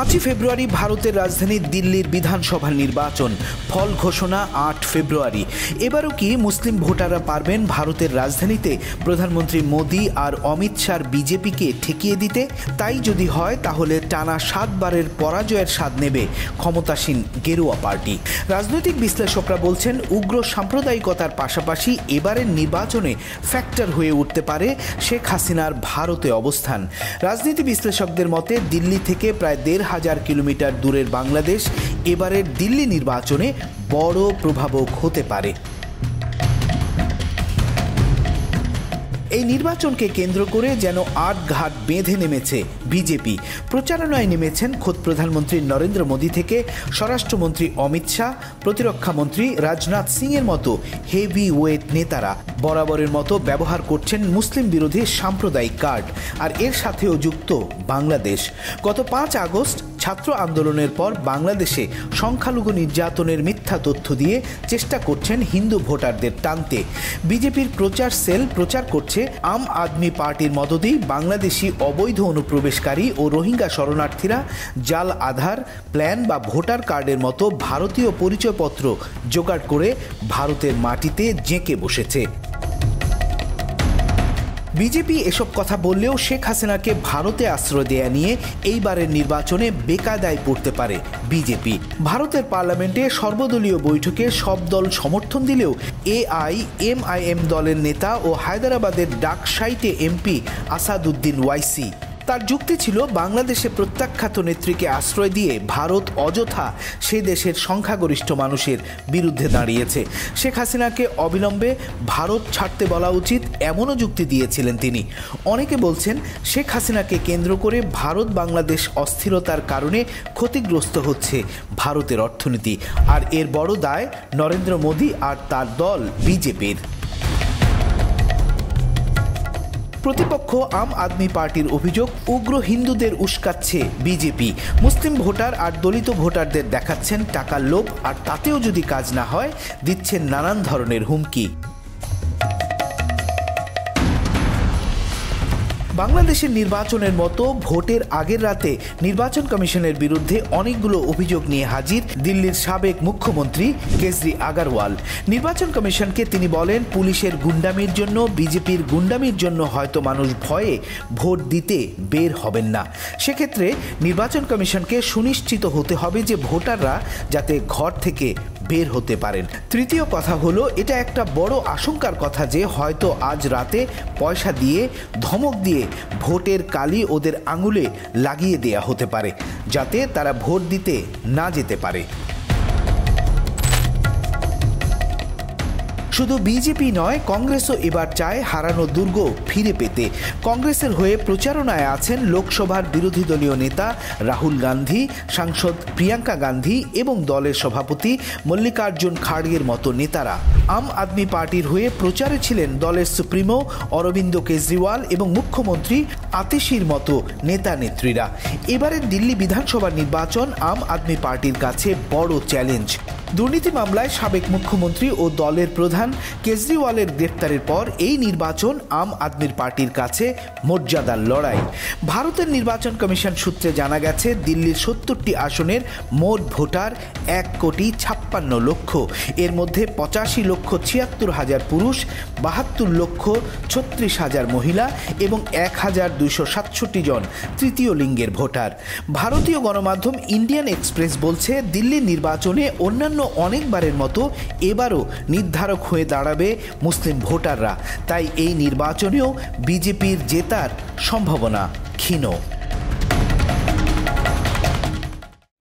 5 ফেব্রুয়ারি ভারতের রাজধানী দিল্লির বিধানসভা নির্বাচন, ফল ঘোষণা 8 ফেব্রুয়ারি। এবারও কি মুসলিম ভোটাররা পারবেন ভারতের রাজধানীতে প্রধানমন্ত্রী মোদি আর অমিত শাহর বিজেপিকে ঠেকিয়ে দিতে? তাই যদি হয় তাহলে টানা 7 বারের পরাজয়ের স্বাদ নেবে ক্ষমতাসীন গেরুয়া পার্টি। রাজনৈতিক বিশ্লেষকরা বলছেন উগ্র সাম্প্রদায়িকতার পাশাপাশি এবারের নির্বাচনে ফ্যাক্টর হয়ে উঠতে পারে শেখ হাসিনার ভারতে অবস্থান। রাজনীতি বিশ্লেষকদের মতে দিল্লি থেকে প্রায় 1,500 কিলোমিটার দূরের বাংলাদেশ এবারের দিল্লি নির্বাচনে বড় প্রভাবক হতে পারে। এই নির্বাচনকে কেন্দ্র করে যেন আটঘাট বেঁধে নেমেছে বিজেপি। প্রচারণায় নেমেছেন খোদ প্রধানমন্ত্রী নরেন্দ্র মোদী থেকে স্বরাষ্ট্রমন্ত্রী অমিত শাহ, প্রতিরক্ষামন্ত্রী রাজনাথ সিং এর মতো হেভি ওয়েট নেতারা বরাবরের মতো ব্যবহার করছেন মুসলিম বিরোধী সাম্প্রদায়িক কার্ড। আর এর সাথেও যুক্ত বাংলাদেশ। গত 5 আগস্ট ছাত্র আন্দোলনের পর বাংলাদেশে সংখ্যালঘু নির্যাতনের মিথ্যা তথ্য দিয়ে চেষ্টা করছেন হিন্দু ভোটারদের টানতে। বিজেপির প্রচার সেল প্রচার করছে আম আদমি পার্টির মদদেই বাংলাদেশি অবৈধ অনুপ্রবেশকারী ও রোহিঙ্গা শরণার্থীরা জাল আধার, প্ল্যান বা ভোটার কার্ডের মতো ভারতীয় পরিচয়পত্র জোগাড় করে ভারতের মাটিতে জেঁকে বসেছে। বিজেপি এসব কথা বললেও শেখ হাসিনাকে ভারতে আশ্রয় দেয়া নিয়ে এইবারের নির্বাচনে বেকায়দায় পড়তে পারে বিজেপি। ভারতের পার্লামেন্টে সর্বদলীয় বৈঠকে সব দল সমর্থন দিলেও এআইএমআইএম দলের নেতা ও হায়দ্রাবাদের ডাকসাইটে এমপি আসাদুদ্দিন ওয়াইসি তার যুক্তি ছিল বাংলাদেশে প্রত্যাখ্যাত নেত্রীকে আশ্রয় দিয়ে ভারত অযথা সে দেশের সংখ্যাগরিষ্ঠ মানুষের বিরুদ্ধে দাঁড়িয়েছে। শেখ হাসিনাকে অবিলম্বে ভারত ছাড়তে বলা উচিত এমনও যুক্তি দিয়েছিলেন তিনি। অনেকে বলছেন শেখ হাসিনাকে কেন্দ্র করে ভারত বাংলাদেশ অস্থিরতার কারণে ক্ষতিগ্রস্ত হচ্ছে ভারতের অর্থনীতি, আর এর বড় দায় নরেন্দ্র মোদী আর তার দল বিজেপির। প্রতিপক্ষ আম আদমি পার্টির অভিযোগ উগ্র হিন্দুদের উস্কাচ্ছে বিজেপি। মুসলিম ভোটার আর দলিত ভোটারদের দেখাচ্ছেন টাকার লোভ, আর তাতেও যদি কাজ না হয় দিচ্ছেন নানান ধরনের হুমকি। বাংলাদেশের নির্বাচনের মতো ভোটের আগের রাতে নির্বাচন কমিশনের বিরুদ্ধে অনেকগুলো অভিযোগ নিয়ে হাজির দিল্লির সাবেক মুখ্যমন্ত্রী কেজরি আগারওয়াল। নির্বাচন কমিশনকে তিনি বলেন, পুলিশের গুন্ডামির জন্য, বিজেপির গুন্ডামির জন্য হয়তো মানুষ ভয়ে ভোট দিতে বের হবেন না। সেক্ষেত্রে নির্বাচন কমিশনকে সুনিশ্চিত হতে হবে যে ভোটাররা যাতে ঘর থেকে বের হতে পারেন। তৃতীয় কথা হলো, এটা একটা বড় আশঙ্কার কথা যে হয়তো আজ রাতে পয়সা দিয়ে, ধমক দিয়ে ভোটের কালি ওদের আঙুলে লাগিয়ে দেয়া হতে পারে, যাতে তারা ভোট দিতে না যেতে পারে। শুধু বিজেপি নয়, কংগ্রেসও এবার চায় হারানো দুর্গ ফিরে পেতে। কংগ্রেসের হয়ে প্রচারণায় আছেন লোকসভার বিরোধী দলীয় নেতা রাহুল গান্ধী, সাংসদ প্রিয়াঙ্কা গান্ধী এবং দলের সভাপতি মল্লিকার্জুন খাড়গের মতো নেতারা। আম আদমি পার্টির হয়ে প্রচারে ছিলেন দলের সুপ্রিমো অরবিন্দ কেজরিওয়াল এবং মুখ্যমন্ত্রী আতিশির মতো নেতা নেত্রীরা। এবারের দিল্লি বিধানসভা নির্বাচন আম আদমি পার্টির কাছে বড় চ্যালেঞ্জ। দুর্নীতি মামলায় সাবেক মুখ্যমন্ত্রী ও দলের প্রধান কেজরিওয়ালের গ্রেফতারের পর এই নির্বাচন আম আদমির পার্টির কাছে মর্যাদার লড়াই। ভারতের নির্বাচন কমিশন সূত্রে জানা গেছে দিল্লির 70টি আসনের মোট ভোটার 1,56,00,000। এর মধ্যে 85,76,000 পুরুষ, 72,36,000 মহিলা এবং 1,267 জন তৃতীয় লিঙ্গের ভোটার। ভারতীয় গণমাধ্যম ইন্ডিয়ান এক্সপ্রেস বলছে দিল্লির নির্বাচনে অন্যান্য অনেকবারের মতো এবারও নির্ধারক হয়ে দাঁড়াবে মুসলিম ভোটাররা। তাই এই নির্বাচনেও বিজেপির জেতার সম্ভাবনা ক্ষীণ।